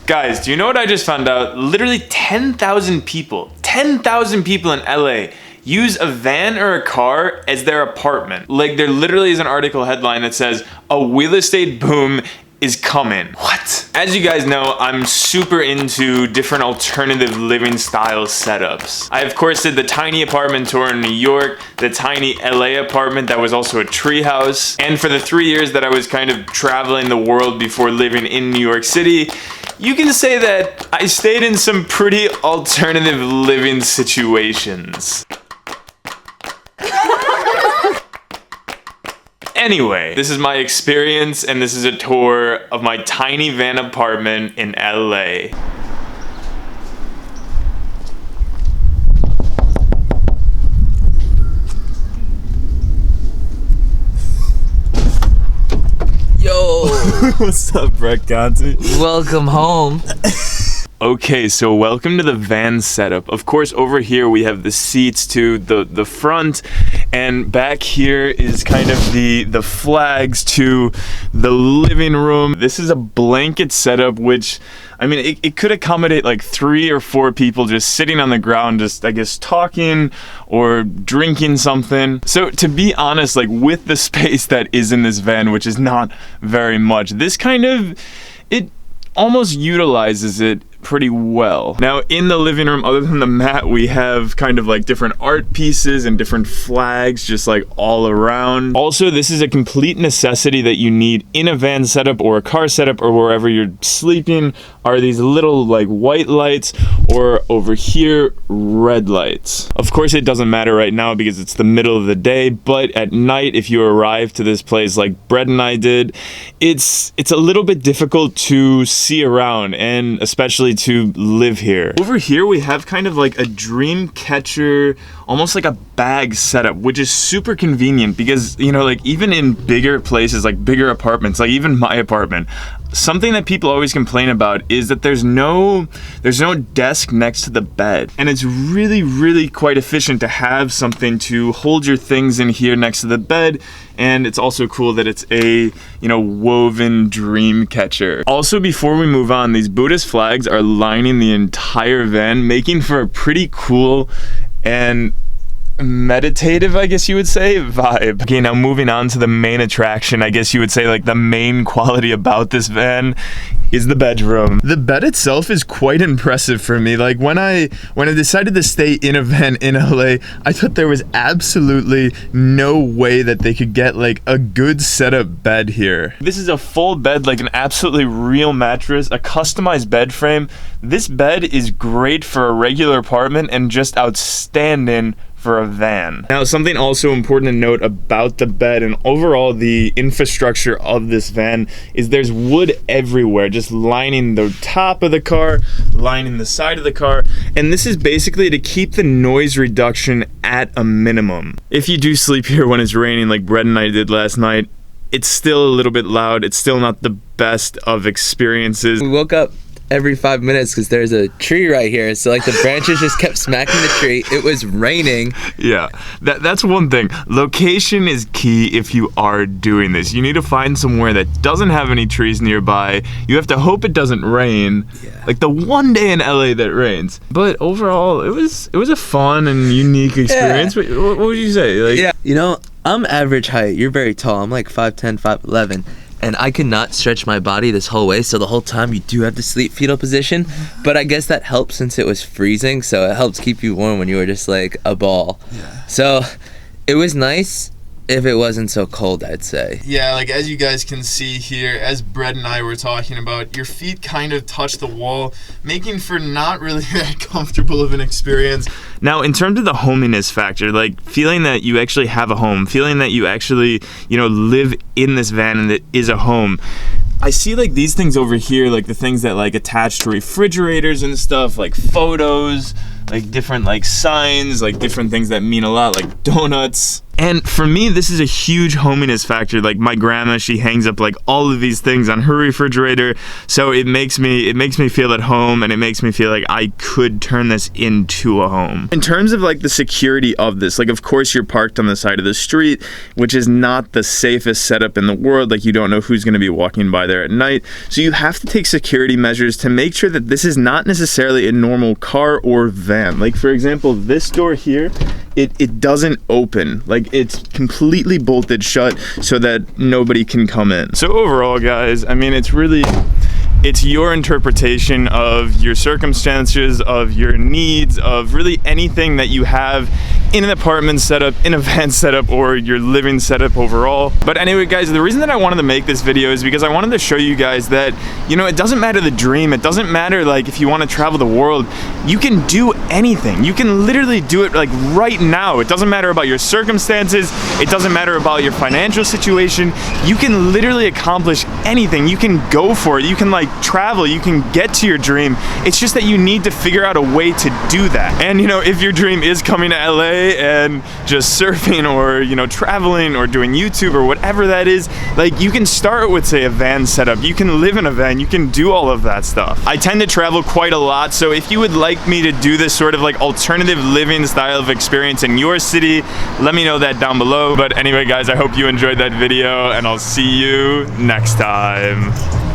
Guys, do you know what I just found out? Literally 10,000 people in LA use a van or a car as their apartment. Like, there literally is an article headline that says, "A real estate boom is coming." What? As you guys know, I'm super into different alternative living style setups. I of course did the tiny apartment tour in New York, the tiny LA apartment that was also a treehouse, and for the 3 years that I was kind of traveling the world before living in New York City, you can say that I stayed in some pretty alternative living situations. Anyway, this is my experience, and this is a tour of my tiny van apartment in LA. Yo! What's up, Brett Conti? Welcome home. Okay, so welcome to the van setup. Of course, over here we have the seats to the front, and back here is kind of the flags to the living room. This is a blanket setup, which, I mean, it could accommodate like 3 or 4 people just sitting on the ground, just, I guess, talking or drinking something. So to be honest, like, with the space that is in this van, which is not very much, this kind of, it almost utilizes it pretty well. Now, in the living room, other than the mat, we have kind of like different art pieces and different flags just like all around. Also, this is a complete necessity that you need in a van setup or a car setup or wherever you're sleeping, are these little like white lights, or over here, red lights. Of course, it doesn't matter right now because it's the middle of the day, but at night, if you arrive to this place like Brett and I did, it's a little bit difficult to see around, and especially to live here. Over here we have kind of like a dream catcher, almost like a bag setup, which is super convenient because, you know, like even in bigger places, like bigger apartments, like even my apartment, something that people always complain about is that there's no desk next to the bed, and it's really quite efficient to have something to hold your things in here next to the bed. And it's also cool that it's a, you know, woven dream catcher. Also, before we move on, these Buddhist flags are lining the entire van, making for a pretty cool and meditative, I guess you would say, vibe. Okay, now moving on to the main attraction, I guess you would say, like, the main quality about this van is the bedroom. The bed itself is quite impressive for me. Like, when I decided to stay in a van in LA, I thought there was absolutely no way that they could get like a good setup bed here. This is a full bed, like an absolutely real mattress, a customized bed frame. This bed is great for a regular apartment and just outstanding for a van. Now, something also important to note about the bed and overall the infrastructure of this van is there's wood everywhere, just lining the top of the car, lining the side of the car, and this is basically to keep the noise reduction at a minimum. If you do sleep here when it's raining like Brett and I did last night, it's still a little bit loud. It's still not the best of experiences. We woke up every 5 minutes because there's a tree right here, so like the branches just kept smacking the tree. It was raining. Yeah, that's one thing. Location is key if you are doing this. You need to find somewhere that doesn't have any trees nearby. You have to hope it doesn't rain. Yeah. Like the one day in LA that rains. But overall, it was a fun and unique experience. Yeah. What would you say? Like, yeah, you know, I'm average height. You're very tall. I'm like 5'10", 5'11". And I could not stretch my body this whole way, so the whole time you do have to sleep fetal position. But I guess that helps since it was freezing, so it helps keep you warm when you were just like a ball. Yeah. So it was nice if it wasn't so cold, I'd say. Yeah, like as you guys can see here, as Brett and I were talking about, your feet kind of touch the wall, making for not really that comfortable of an experience. Now, in terms of the hominess factor, like feeling that you actually have a home, feeling that you actually, you know, live in this van and it is a home, I see like these things over here, like the things that like attach to refrigerators and stuff, like photos, like different like signs, like different things that mean a lot, like donuts. And for me, this is a huge hominess factor. Like my grandma, she hangs up like all of these things on her refrigerator, so it makes me feel at home, and it makes me feel like I could turn this into a home. In terms of like the security of this, like of course you're parked on the side of the street, which is not the safest setup in the world. Like you don't know who's going to be walking by there at night, so you have to take security measures to make sure that this is not necessarily a normal car or van. Like for example, this door here, it doesn't open. Like it's completely bolted shut so that nobody can come in. So overall, guys, I mean, it's your interpretation of your circumstances, of your needs, of really anything that you have in an apartment setup, in a van setup, or your living setup overall. But anyway, guys, the reason that I wanted to make this video is because I wanted to show you guys that, you know, it doesn't matter the dream. It doesn't matter like if you want to travel the world, you can do anything. You can literally do it like right now. It doesn't matter about your circumstances. It doesn't matter about your financial situation. You can literally accomplish anything. You can go for it. You can like travel. You can get to your dream. It's just that you need to figure out a way to do that. And you know, if your dream is coming to LA and just surfing, or you know, traveling, or doing YouTube, or whatever that is, like you can start with, say, a van setup. You can live in a van. You can do all of that stuff. I tend to travel quite a lot, so if you would like me to do this sort of like alternative living style of experience in your city, let me know that down below. But anyway, guys, I hope you enjoyed that video, and I'll see you next time.